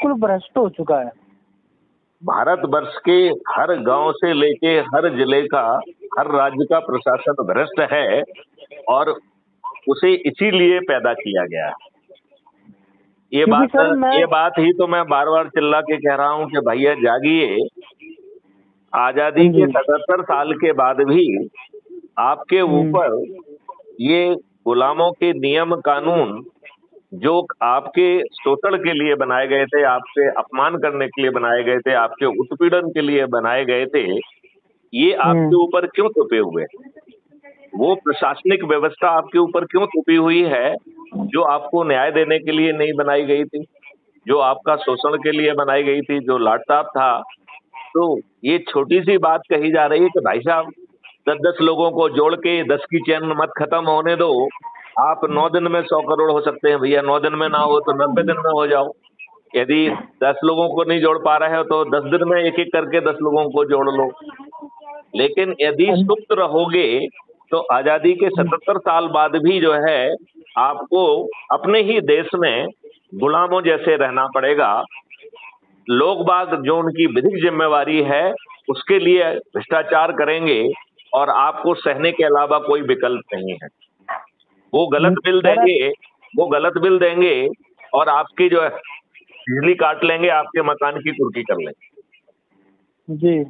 बिल्कुल भ्रष्ट हो चुका है। भारत वर्ष के हर गांव से लेके हर जिले का, हर राज्य का प्रशासन भ्रष्ट है और उसे इसीलिए पैदा किया गया है। ये बात ही तो मैं बार बार चिल्ला के कह रहा हूं कि भैया जागिए। आजादी के 77 साल के बाद भी आपके ऊपर ये गुलामों के नियम कानून जो आपके शोषण के लिए बनाए गए थे, आपसे अपमान करने के लिए बनाए गए थे, आपके उत्पीड़न के लिए बनाए गए थे, ये आपके ऊपर क्यों थोपे हुए? वो प्रशासनिक व्यवस्था आपके ऊपर क्यों थोपी हुई है जो आपको न्याय देने के लिए नहीं बनाई गई थी, जो आपका शोषण के लिए बनाई गई थी, जो लाटसाप था? तो ये छोटी सी बात कही जा रही है कि भाई साहब 10-10 लोगों को जोड़ के 10 की चेन मत खत्म होने दो। आप 9 दिन में 100 करोड़ हो सकते हैं भैया, 9 दिन में ना हो तो 90 दिन में हो जाओ। यदि 10 लोगों को नहीं जोड़ पा रहे हो तो 10 दिन में एक एक करके 10 लोगों को जोड़ लो। लेकिन यदि सुप्त रहोगे तो आजादी के 77 साल बाद भी जो है आपको अपने ही देश में गुलामों जैसे रहना पड़ेगा। लोग बाग जो उनकी विधिक जिम्मेवारी है उसके लिए भ्रष्टाचार करेंगे और आपको सहने के अलावा कोई विकल्प नहीं है। वो गलत बिल देंगे और आपकी जो है बिजली काट लेंगे, आपके मकान की कुर्की कर लेंगे। जी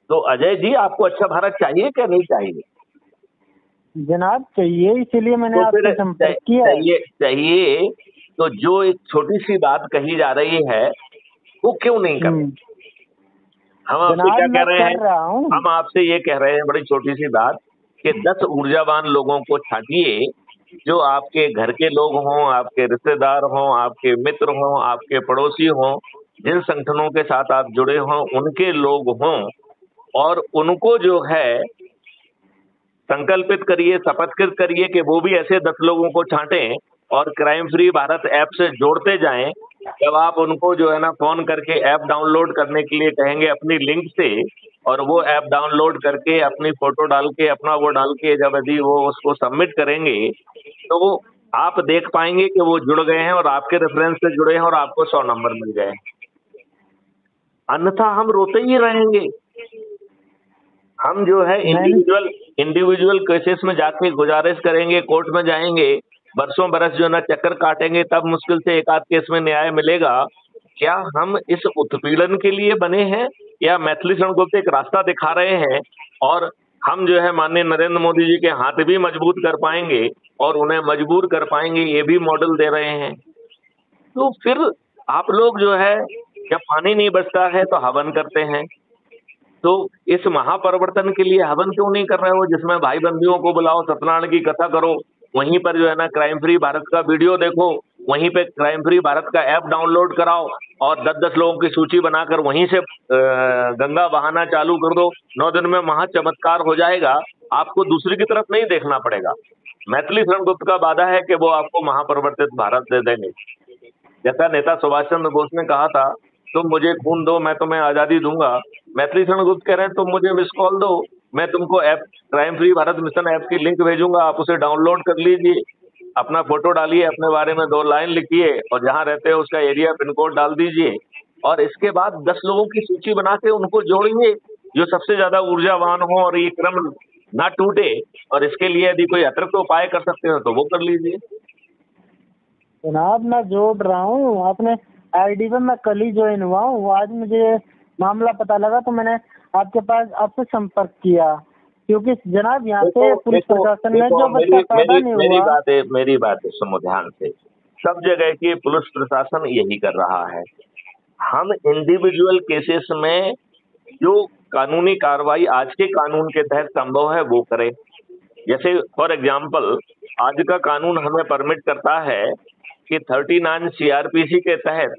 तो अजय जी, आपको अच्छा भारत चाहिए क्या नहीं चाहिए? जनाब चाहिए, इसीलिए मैंने आपसे संपर्क किया। चाहिए तो जो एक छोटी सी बात कही जा रही है वो क्यों नहीं कर रहे? हम आपसे क्या कह रहे हैं? हम आपसे ये कह रहे हैं बड़ी छोटी सी बात कि 10 ऊर्जावान लोगों को छांटिए जो आपके घर के लोग हों, आपके रिश्तेदार हों, आपके मित्र हों, आपके पड़ोसी हों, जिन संगठनों के साथ आप जुड़े हों उनके लोग हों, और उनको जो है संकल्पित करिए, शपथकृत करिए कि वो भी ऐसे 10 लोगों को छांटें और क्राइम फ्री भारत ऐप से जोड़ते जाएं। जब आप उनको जो है ना फोन करके ऐप डाउनलोड करने के लिए कहेंगे अपनी लिंक से, और वो ऐप डाउनलोड करके अपनी फोटो डाल के अपना वो डाल के जब यदि वो उसको सबमिट करेंगे तो आप देख पाएंगे कि वो जुड़ गए हैं और आपके रेफरेंस से जुड़े हैं और आपको 100 नंबर मिल गए। अन्यथा हम रोते ही रहेंगे। हम जो है इंडिविजुअल केसेस में जाके गुजारिश करेंगे, कोर्ट में जाएंगे, बरसों बरस जो है ना चक्कर काटेंगे, तब मुश्किल से एक आध केस में न्याय मिलेगा। क्या हम इस उत्पीड़न के लिए बने हैं या मैथिली शरण गुप्त एक रास्ता दिखा रहे हैं और हम जो है माननीय नरेंद्र मोदी जी के हाथ भी मजबूत कर पाएंगे और उन्हें मजबूर कर पाएंगे, ये भी मॉडल दे रहे हैं? तो फिर आप लोग जो है जब पानी नहीं बचता है तो हवन करते हैं। तो इस महापरिवर्तन के लिए हवन क्यों नहीं कर रहे हो जिसमें भाई बंदियों को बुलाओ, सत्यनारायण की कथा करो, वहीं पर जो है ना क्राइम फ्री भारत का वीडियो देखो, वहीं पे क्राइम फ्री भारत का ऐप डाउनलोड कराओ और 10-10 लोगों की सूची बनाकर वहीं से गंगा बहाना चालू कर दो। 9 दिन में महा चमत्कार हो जाएगा, आपको दूसरी की तरफ नहीं देखना पड़ेगा। मैथिली शरण गुप्त का वादा है कि वो आपको महापरिवर्तित भारत दे देंगे। जैसा नेता सुभाष चंद्र बोस ने कहा था, तुम मुझे खून दो मैं तुम्हें आजादी दूंगा, मैथिली शरण गुप्त कह रहे हैं तुम मुझे मिस कॉल दो, मैं तुमको app crime free Bharat mission app की लिंक भेजूंगा, आप उसे डाउनलोड कर लीजिए, अपना फोटो डालिए, अपने बारे में 2 लाइन लिखिए और जहां रहते हो उसका एरिया पिन कोड डाल दीजिए और इसके बाद 10 लोगों की सूची बना के उनको जोड़िए जो सबसे ज्यादा ऊर्जावान हो और ये क्रम ना टूटे। और इसके लिए यदि कोई अतिरिक्त उपाय कर सकते हो तो वो कर लीजिए। जनाब मैं जोड़ रहा हूँ, अपने आईडी पे मैं कल ही ज्वाइन हुआ हूँ, आज मुझे मामला पता लगा तो मैंने आपसे संपर्क किया, क्योंकि जनाब यहाँ पे पुलिस प्रशासन में जो बच्चा पैदा नहीं हुआ। मेरी बात सुनो ध्यान से। सब जगह की पुलिस प्रशासन यही कर रहा है। हम इंडिविजुअल केसेस में जो कानूनी कार्रवाई आज के कानून के तहत संभव है वो करें। जैसे फॉर एग्जाम्पल आज का कानून हमें परमिट करता है कि 39 सीआरपीसी के तहत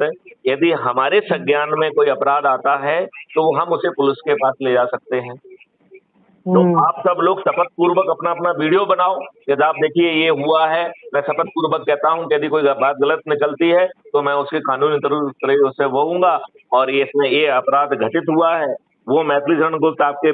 यदि हमारे संज्ञान में कोई अपराध आता है तो हम उसे पुलिस के पास ले जा सकते हैं। तो आप सब लोग शपथ पूर्वक अपना अपना वीडियो बनाओ कि आप देखिए ये हुआ है, मैं शपथ पूर्वक कहता हूं कि यदि कोई बात गलत निकलती है तो मैं उसके कानूनी तरीके से होऊंगा और ये इसमें ये अपराध घटित हुआ है। वो मैथिली शरण गुप्त आपके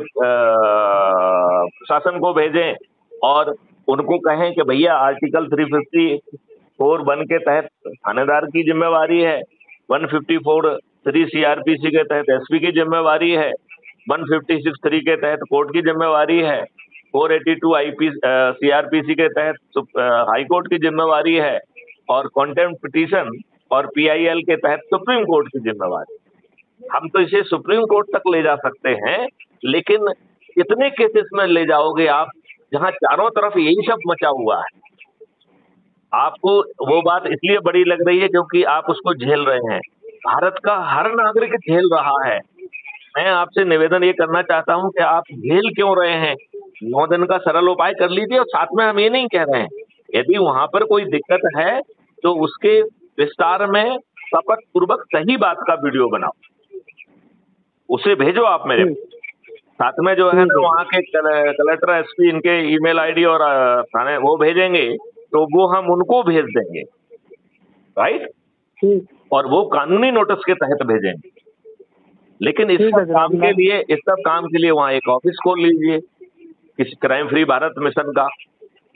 प्रशासन को भेजें और उनको कहें कि भैया आर्टिकल 354(1) के तहत थानेदार की जिम्मेवारी है 154(3) CRPC के तहत एसपी की जिम्मेवारी है, 156(3) के तहत कोर्ट की जिम्मेवारी है, 482 CRPC के तहत हाई कोर्ट की जिम्मेवारी है, और कॉन्टेम्प्ट पिटीशन और PIL के तहत सुप्रीम कोर्ट की जिम्मेवारी। हम तो इसे सुप्रीम कोर्ट तक ले जा सकते हैं, लेकिन कितने केसेस में ले जाओगे आप जहां चारों तरफ यही सब मचा हुआ है? आपको वो बात इसलिए बड़ी लग रही है क्योंकि आप उसको झेल रहे हैं। भारत का हर नागरिक झेल रहा है। मैं आपसे निवेदन ये करना चाहता हूं कि आप झेल क्यों रहे हैं? 9 दिन का सरल उपाय कर लीजिए। और साथ में हम ये नहीं कह रहे हैं, यदि वहां पर कोई दिक्कत है तो उसके विस्तार में शपथ पूर्वक सही बात का वीडियो बनाओ, उसे भेजो आप मेरे साथ में, जो है ना वहाँ के कलेक्टर SP इनके ईमेल ID और थाने वो भेजेंगे तो वो हम उनको भेज देंगे, राइट? और वो कानूनी नोटिस के तहत भेजेंगे। लेकिन इस सब काम के लिए वहाँ एक ऑफिस खोल लीजिए किसी क्राइम फ्री भारत मिशन का,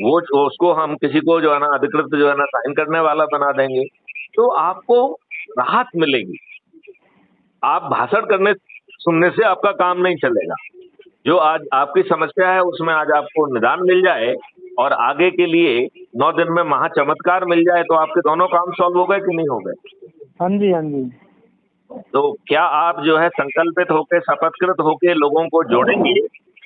वो उसको हम किसी को जो है ना अधिकृत जो है ना साइन करने वाला बना देंगे, तो आपको राहत मिलेगी। आप भाषण करने सुनने से आपका काम नहीं चलेगा। जो आज आपकी समस्या है उसमें आज आपको निदान मिल जाए और आगे के लिए 9 दिन में महा चमत्कार मिल जाए तो आपके दोनों काम सॉल्व हो गए कि नहीं हो गए? हाँ जी, हाँ जी। तो क्या आप जो है संकल्पित होके शपथकृत होके लोगों को जोड़ेंगे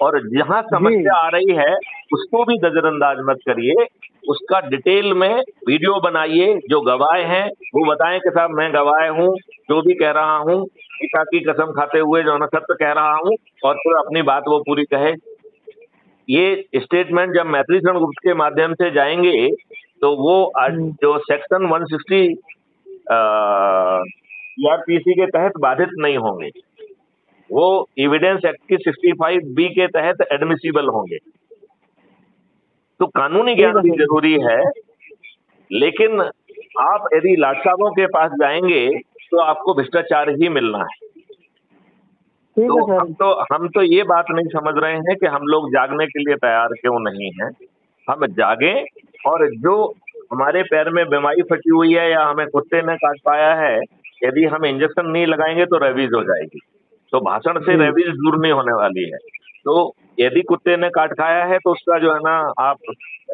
और जहां समस्या आ रही है उसको भी नजरअंदाज मत करिए, उसका डिटेल में वीडियो बनाइए। जो गवाह हैं वो बताएं कि साहब मैं गवाह हूँ, जो भी कह रहा हूँ पिता की कसम खाते हुए जो है सत्य कह रहा हूँ, और फिर अपनी बात वो पूरी कहे। ये स्टेटमेंट जब मैथिली शरण गुप्त के माध्यम से जाएंगे तो वो जो सेक्शन 160 CRPC के तहत बाधित नहीं होंगे, वो एविडेंस एक्ट की 65B के तहत एडमिसिबल होंगे। तो कानूनी ज्ञान भी जरूरी है, लेकिन आप यदि लाट साहबों के पास जाएंगे तो आपको भ्रष्टाचार ही मिलना है। तो हम तो ये बात नहीं समझ रहे हैं कि हम लोग जागने के लिए तैयार क्यों नहीं हैं। हम जागें, और जो हमारे पैर में बीमारी फटी हुई है या हमें कुत्ते ने काट पाया है, यदि हम इंजेक्शन नहीं लगाएंगे तो रेबीज हो जाएगी। तो भाषण से रेबीज दूर नहीं होने वाली है। तो यदि कुत्ते ने काट खाया है तो उसका जो है ना आप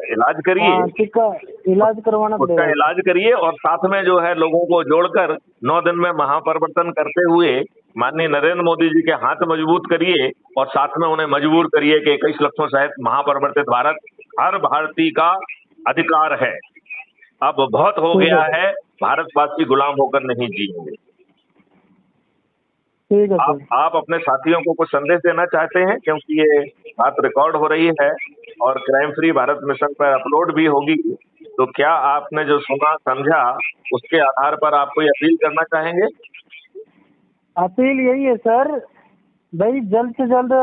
इलाज करिए, इलाज करवाना पड़ेगा, उसका इलाज करिए, और साथ में जो है लोगों को जोड़कर 9 दिन में महापरिवर्तन करते हुए माननीय नरेंद्र मोदी जी के हाथ मजबूत करिए, और साथ में उन्हें मजबूर करिए कि 21 लक्षों सहित महापरिवर्तित भारत हर भारतीय का अधिकार है। अब बहुत हो गया है, भारतवासी गुलाम होकर नहीं जिएंगे। आप अपने साथियों को कुछ संदेश देना चाहते हैं, क्योंकि ये बात रिकॉर्ड हो रही है और क्राइम फ्री भारत मिशन पर अपलोड भी होगी, तो क्या आपने जो सुना समझा उसके आधार पर आप कोई अपील करना चाहेंगे? अपील यही है सर भाई, जल्द से जल्द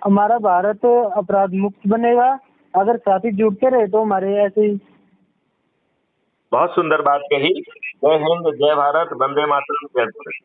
हमारा भारत अपराध मुक्त बनेगा। अगर साथी जुटते रहे तो हमारे ऐसे ही। बहुत सुंदर बात कही। जय हिंद, जय भारत, वंदे मातरम, जय भारत।